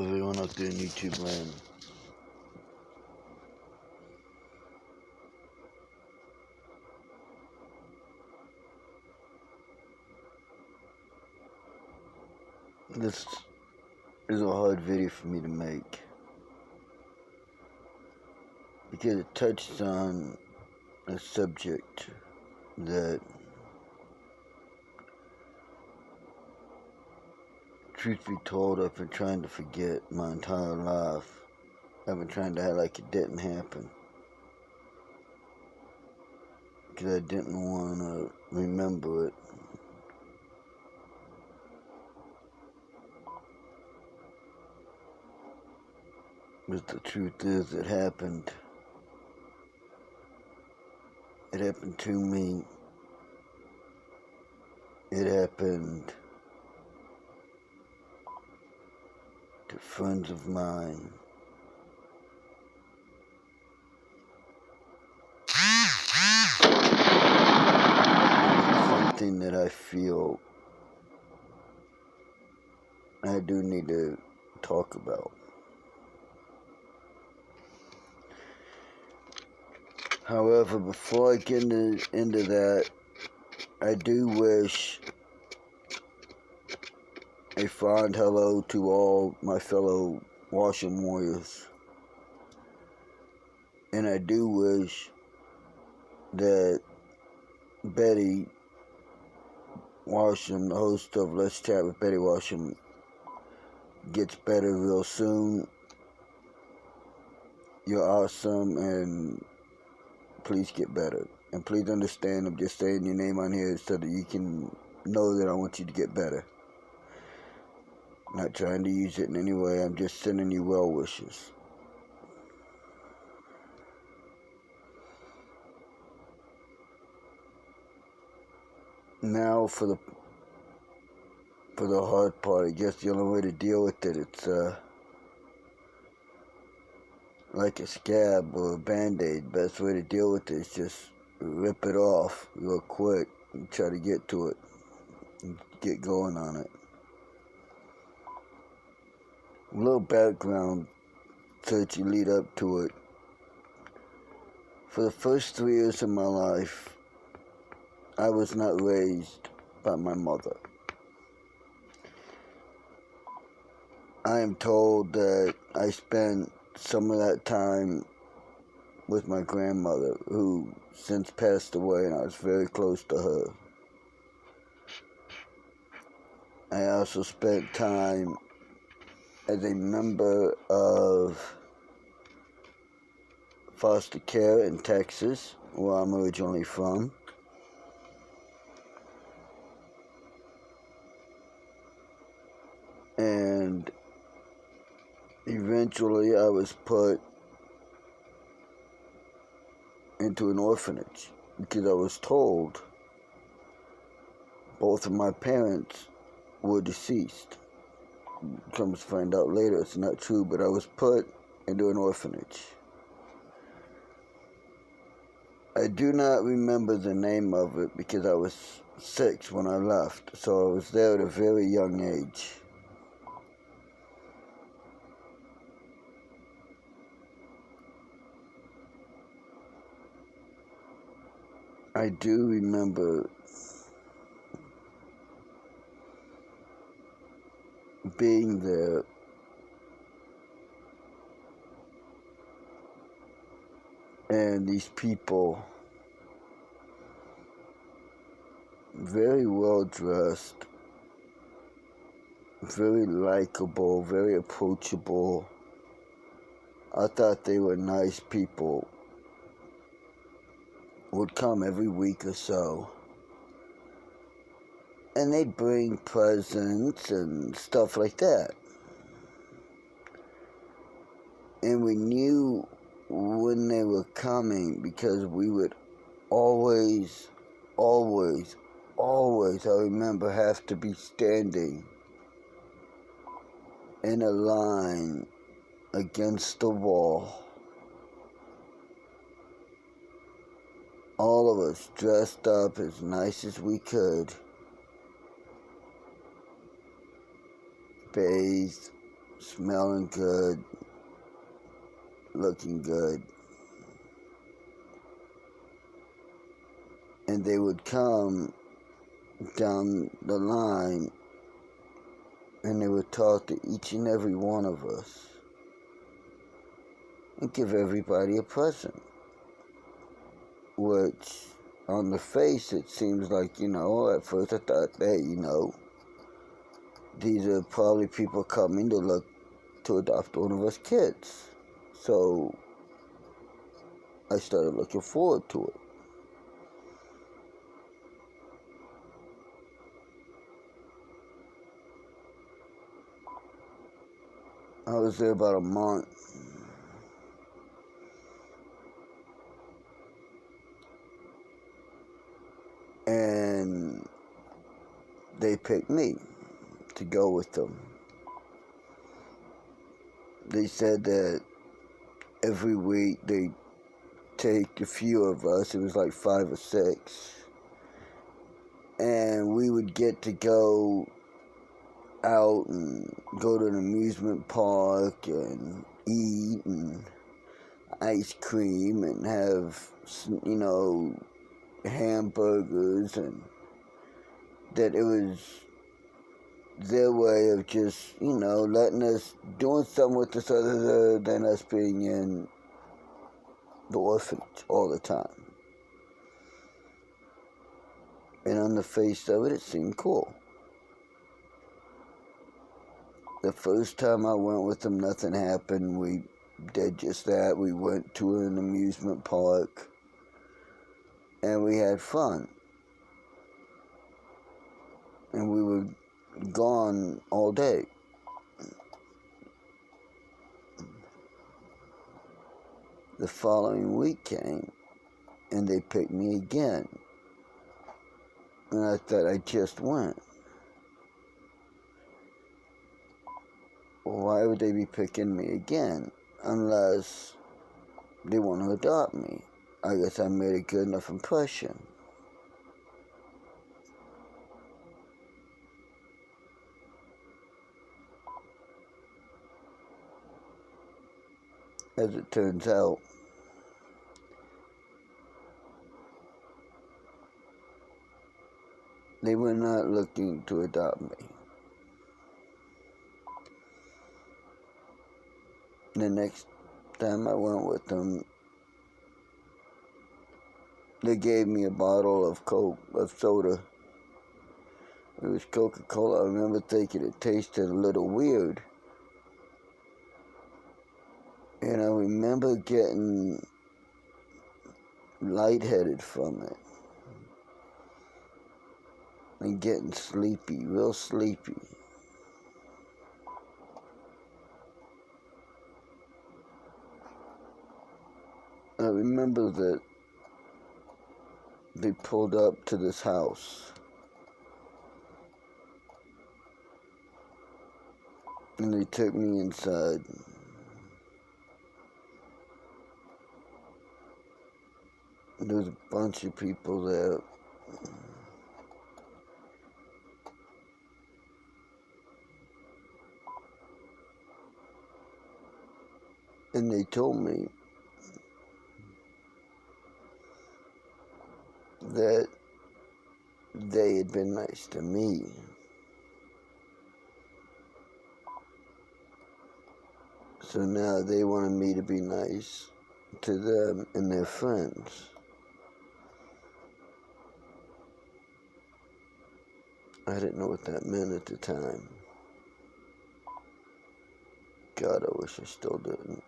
everyone out there in YouTube land. This is a hard video for me to make because it touches on a subject that, truth be told, I've been trying to forget my entire life. I've been trying to act like it didn't happen because I didn't want to remember it. But the truth is, it happened. It happened to me. It happened to friends of mine. It's something that I feel I do need to talk about. However, before I get into that, I do wish a fond hello to all my fellow Washam warriors. And I do wish that Betty Washam, the host of Let's Chat with Betty Washam, gets better real soon. You're awesome, and please get better. And please understand, I'm just saying your name on here so that you can know that I want you to get better. Not trying to use it in any way, I'm just sending you well wishes. Now for the hard part, I guess the only way to deal with it, it's like a scab or a band-aid. Best way to deal with it is just rip it off real quick and try to get to it and get going on it. A little background so that you lead up to it. For the first 3 years of my life, I was not raised by my mother. I am told that I spent some of that time with my grandmother, who since passed away, and I was very close to her. I also spent time as a member of foster care in Texas, where I'm originally from. And eventually I was put into an orphanage because I was told both of my parents were deceased. Comes to find out later it's not true, but I was put into an orphanage. I do not remember the name of it because I was 6 when I left, so I was there at a very young age. I do remember being there and these people, very well dressed, very likable, very approachable. I thought they were nice people. Would come every week or so, and they'd bring presents and stuff like that. And we knew when they were coming because we would always, I remember, have to be standing in a line against the wall. All of us dressed up as nice as we could, bathed, smelling good, looking good. And they would come down the line and they would talk to each and every one of us and give everybody a present. Which, on the face, it seems like, at first I thought, hey, these are probably people coming to adopt one of us kids. So I started looking forward to it. I was there about a month. And they picked me to go with them. They said that every week they take a few of us, it was like 5 or 6, and we would get to go out and go to an amusement park and eat and ice cream and have, hamburgers, and that it was their way of just, letting us, doing something with us other than us being in the orphanage all the time. And on the face of it, it seemed cool. The first time I went with them, nothing happened. We did just that. We went to an amusement park and we had fun. And we were gone all day. The following week came and they picked me again. And I thought I just went. Well, why would they be picking me again unless they want to adopt me? I guess I made a good enough impression. As it turns out, they were not looking to adopt me. The next time I went with them, they gave me a bottle of soda. It was Coca-Cola. I remember thinking it tasted a little weird. And I remember getting lightheaded from it. And getting sleepy, real sleepy. I remember that they pulled up to this house. And they took me inside. There was a bunch of people there. And they told me that they had been nice to me. So now they wanted me to be nice to them and their friends. I didn't know what that meant at the time. God, I wish I still didn't.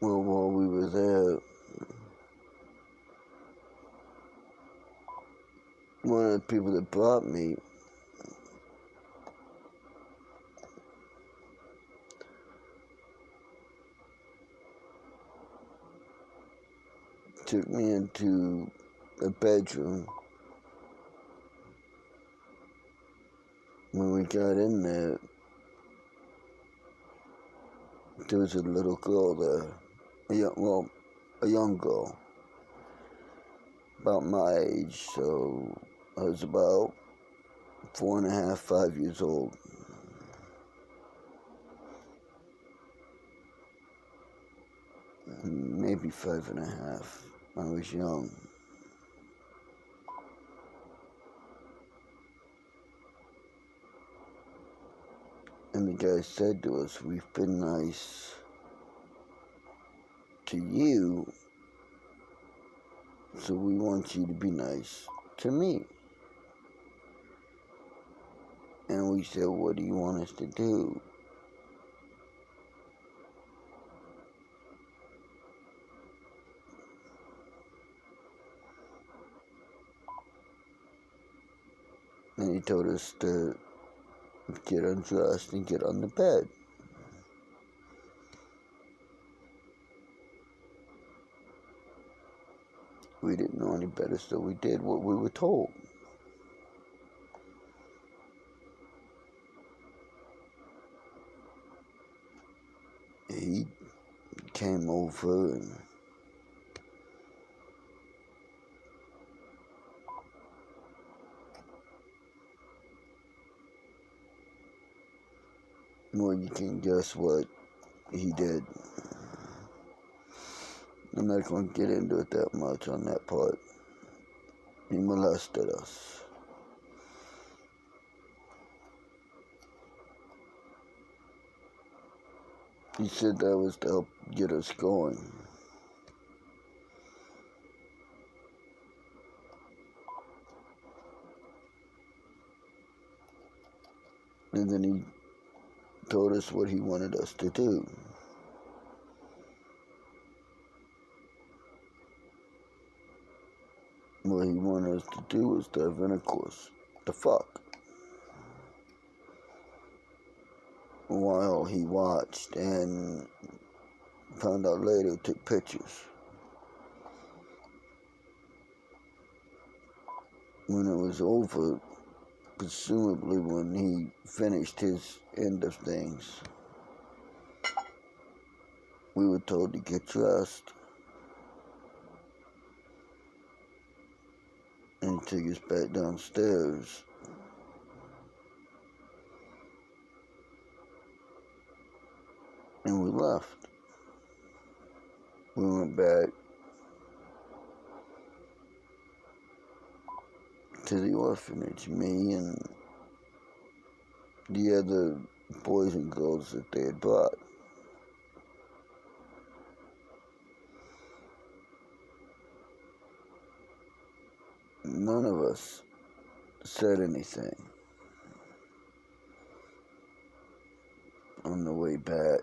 Well, while we were there, one of the people that brought me took me into a bedroom. When we got in there, there was a little girl there, a young girl, about my age, so I was about 4.5, 5 years old. Maybe 5.5. I was young. And the guy said to us, "We've been nice to you, so we want you to be nice to me." And we said, "What do you want us to do?" And he told us to get undressed and get on the bed. We didn't know any better, so we did what we were told. He came over and well, you can guess what he did. I'm not going to get into it that much on that part. He molested us. He said that was to help get us going. And then he told us what he wanted us to do. What he wanted us to do was to have intercourse. The fuck. While he watched and found out later, took pictures. When it was over, presumably when he finished his end of things, we were told to get dressed. And he took us back downstairs. And we left. We went back to the orphanage, me and the other boys and girls that they had brought. None of us said anything on the way back.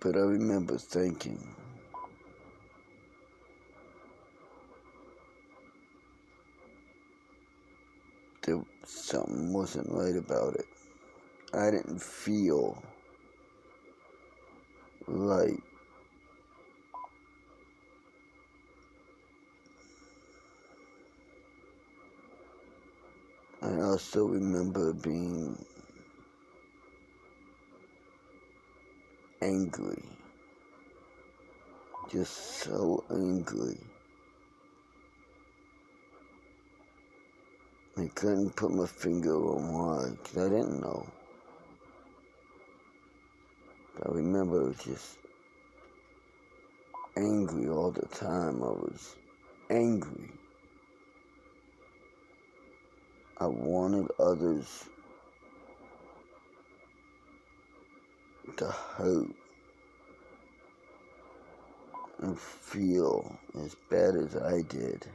But I remember thinking, that something wasn't right about it. I didn't feel right. I also remember being angry. Just so angry. I couldn't put my finger on why, because I didn't know. I remember I was just angry all the time. I was angry. I wanted others to hurt and feel as bad as I did.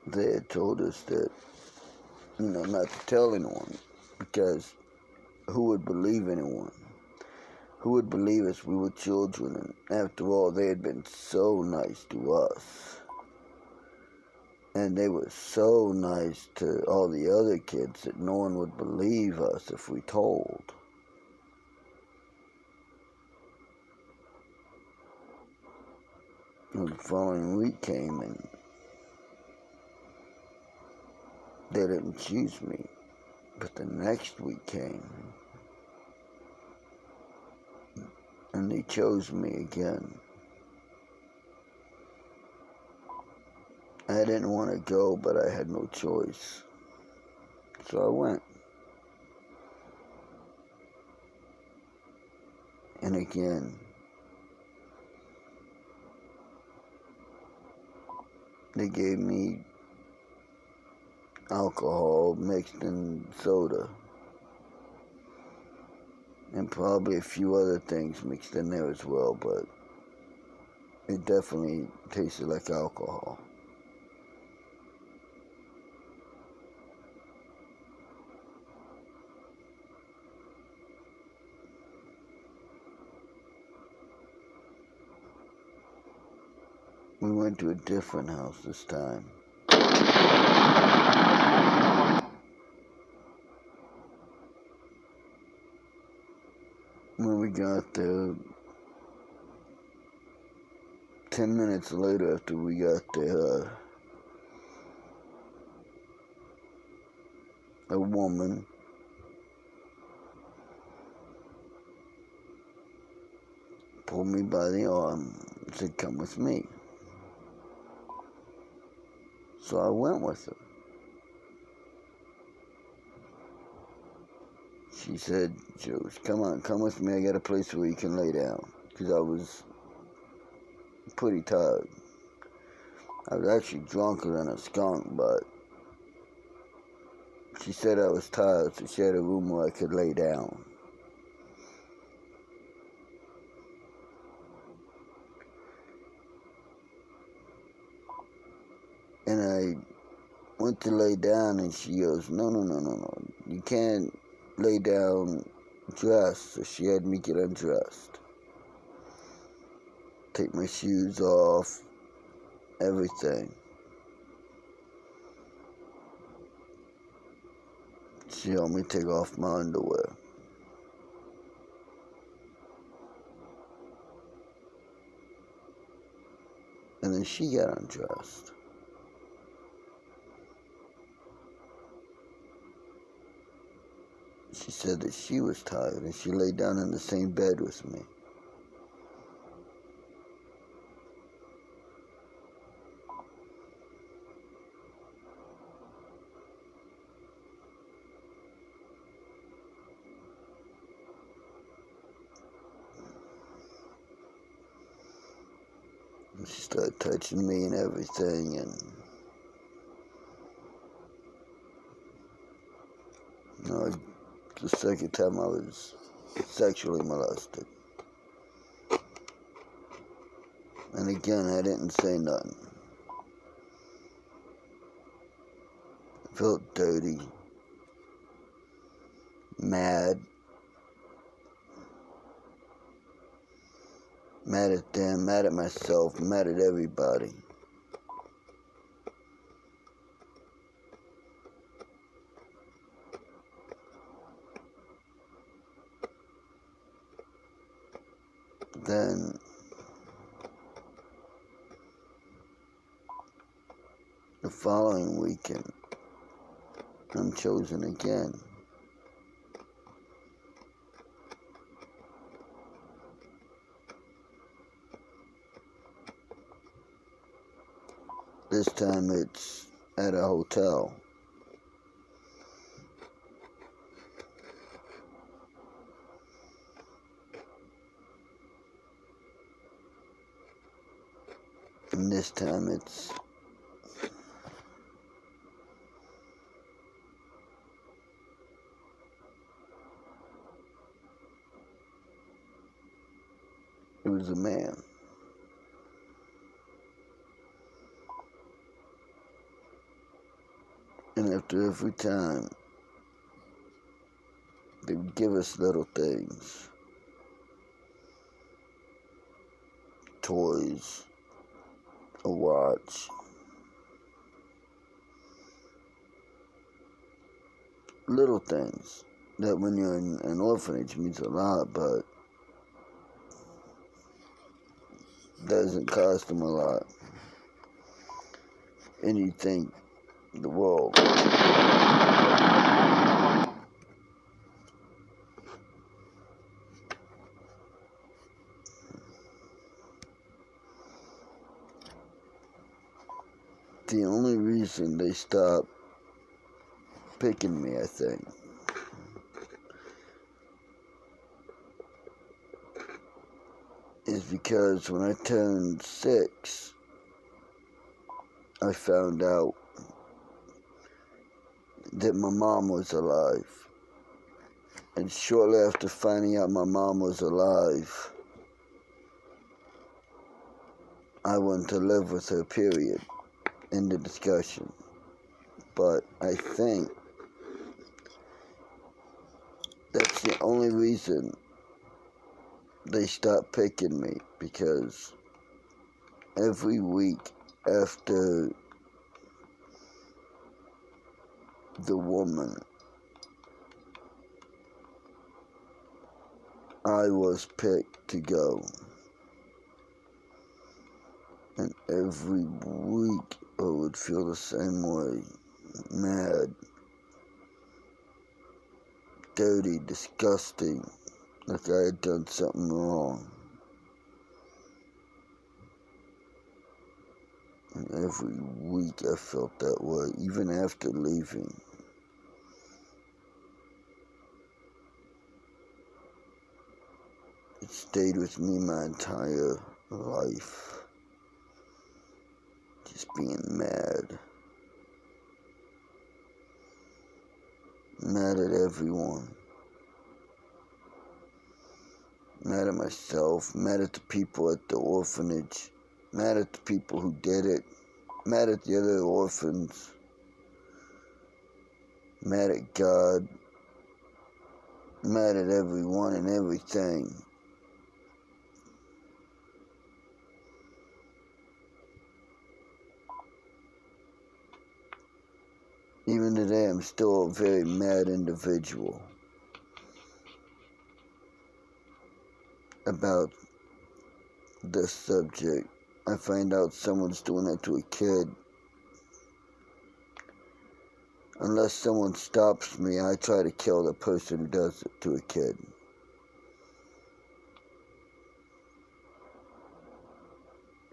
They had told us that, not to tell anyone, because who would believe anyone? Who would believe us? We were children, and after all, they had been so nice to us. And they were so nice to all the other kids that no one would believe us if we told. And the following week came, and they didn't choose me. But the next week came, and they chose me again. I didn't want to go, but I had no choice. So I went. And again, they gave me alcohol mixed in soda. And probably a few other things mixed in there as well, but it definitely tasted like alcohol. We went to a different house this time. When we got there, 10 minutes later after we got there, a woman pulled me by the arm and said, "Come with me." So I went with her. She said, "Joe, come on, come with me. I got a place where you can lay down." Because I was pretty tired. I was actually drunker than a skunk, but she said I was tired, so she had a room where I could lay down. And I went to lay down, and she goes, no, you can't lay down dressed. So she had me get undressed, take my shoes off, everything. She helped me take off my underwear. And then she got undressed. She said that she was tired, and she laid down in the same bed with me. And she started touching me and everything, and the second time I was sexually molested. And again, I didn't say nothing. I felt dirty, mad at them, mad at myself, mad at everybody. Then the following weekend, I'm chosen again. This time it's at a hotel. And this time it was a man. And after every time, they would give us little things. Toys, a watch, little things that when you're in an orphanage means a lot, but doesn't cost them a lot. And you think the world. The only reason they stopped picking me, I think, is because when I turned 6, I found out that my mom was alive. And shortly after finding out my mom was alive, I wanted to live with her, period. End of discussion. But I think that's the only reason they stopped picking me, because every week after the woman, I was picked to go. And every week I would feel the same way. Mad, dirty, disgusting, like I had done something wrong. And every week I felt that way, even after leaving. It stayed with me my entire life. Just being mad. Mad at everyone. Mad at myself. Mad at the people at the orphanage. Mad at the people who did it. Mad at the other orphans. Mad at God. Mad at everyone and everything. Even today, I'm still a very mad individual about this subject. I find out someone's doing that to a kid. Unless someone stops me, I try to kill the person who does it to a kid.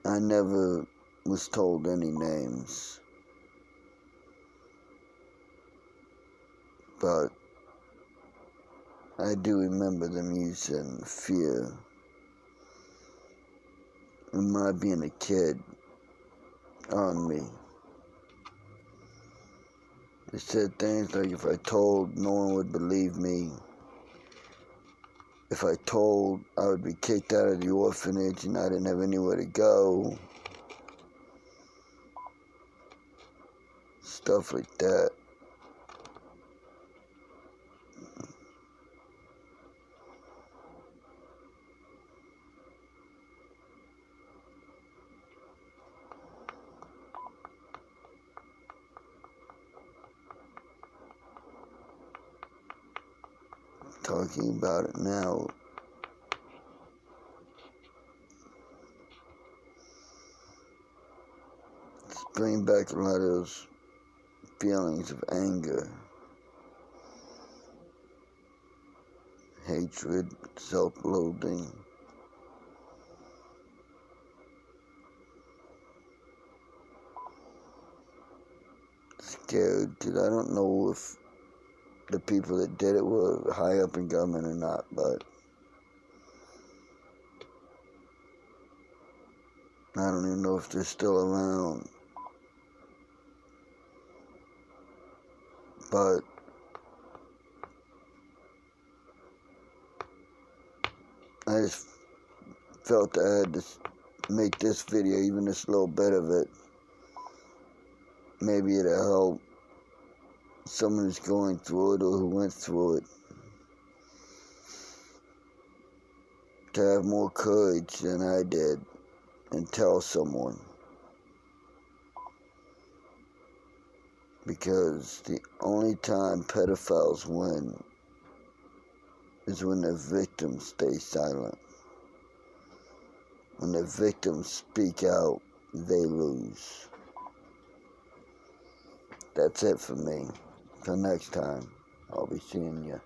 I never was told any names. But I do remember them using fear and my being a kid on me. They said things like if I told, no one would believe me. If I told, I would be kicked out of the orphanage and I didn't have anywhere to go. Stuff like that. Talking about it now, it's bringing back a lot of those feelings of anger, hatred, self-loathing. Scared, because I don't know if the people that did it were high up in government or not, but I don't even know if they're still around. But I just felt I had to make this video, even this little bit of it. Maybe it'll help someone who's going through it or who went through it to have more courage than I did and tell someone. Because the only time pedophiles win is when their victims stay silent. When their victims speak out, they lose. That's it for me. Till next time, I'll be seeing you.